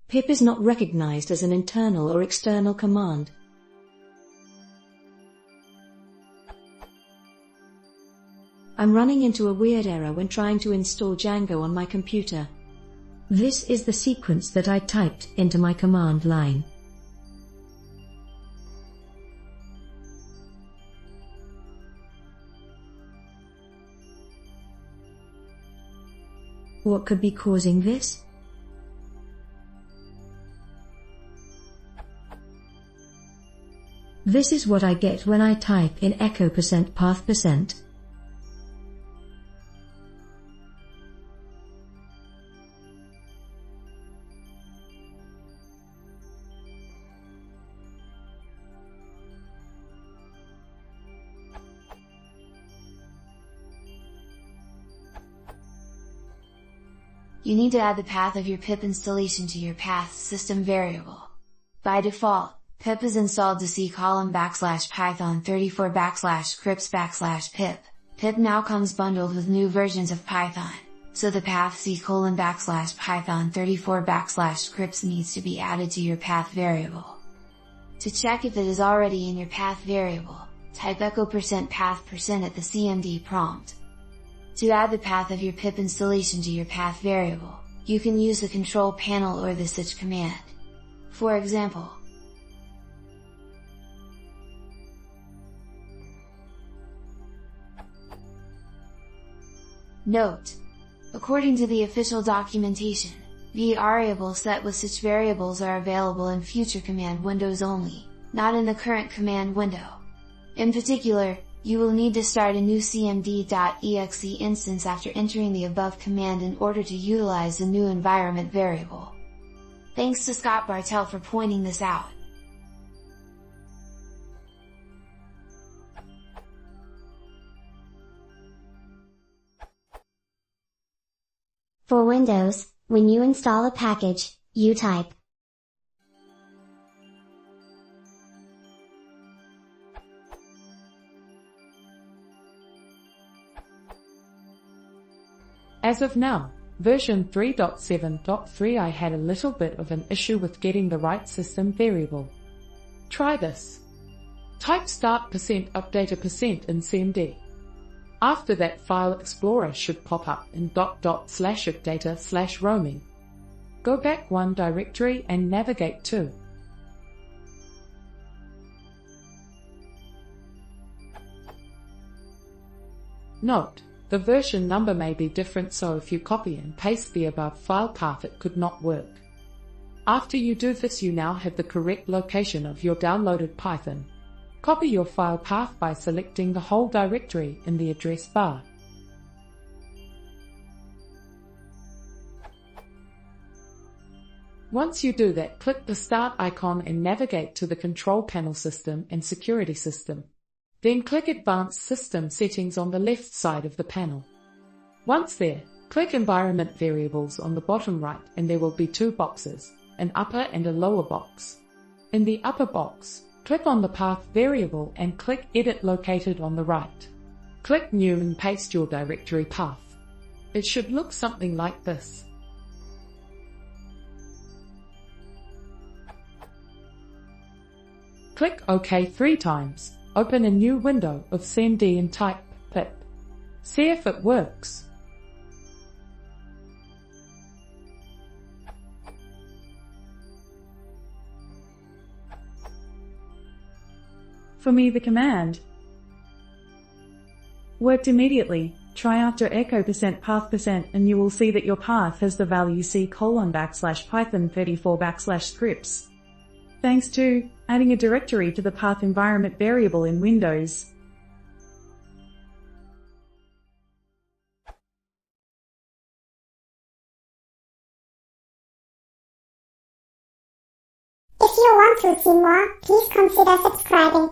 Pip is not recognized as an internal or external command. I'm running into a weird error when trying to install Django on my computer. This is the sequence that I typed into my command line. What could be causing this? This is what I get when I type in echo%path%. You need to add the path of your pip installation to your path system variable. By default, pip is installed to c:\python34\scripts/pip. Pip now comes bundled with new versions of Python, so the path c:\python34\scripts needs to be added to your path variable. To check if it is already in your path variable, type echo%path% at the cmd prompt. To add the path of your pip installation to your path variable, you can use the control panel or the switch command. For example, note: according to the official documentation, variables set with such variables are available in future command windows only, not in the current command window. In particular, you will need to start a new cmd.exe instance after entering the above command in order to utilize the new environment variable. Thanks to Scott Bartell for pointing this out. For Windows, when you install a package, you type As of now, version 3.7.3 I had a little bit of an issue with getting the right system variable. Try this. Type start%update% in cmd. After that, File Explorer should pop up in /updata/roaming. Go back one directory and navigate to Note: the version number may be different, so if you copy and paste the above file path it could not work. After you do this, you now have the correct location of your downloaded Python. Copy your file path by selecting the whole directory in the address bar. Once you do that, click the Start icon and navigate to the Control Panel System and Security System. Then click Advanced System Settings on the left side of the panel. Once there, click Environment Variables on the bottom right and there will be two boxes, an upper and a lower box. In the upper box, click on the path variable and click Edit located on the right. Click New and paste your directory path. It should look something like this. Click OK 3 times. Open a new window of cmd and type pip. See if it works. For me, the command worked immediately. Try after echo%path% and you will see that your path has the value c:\python34\scripts. Thanks to adding a directory to the path environment variable in Windows. If you want to see more, please consider subscribing.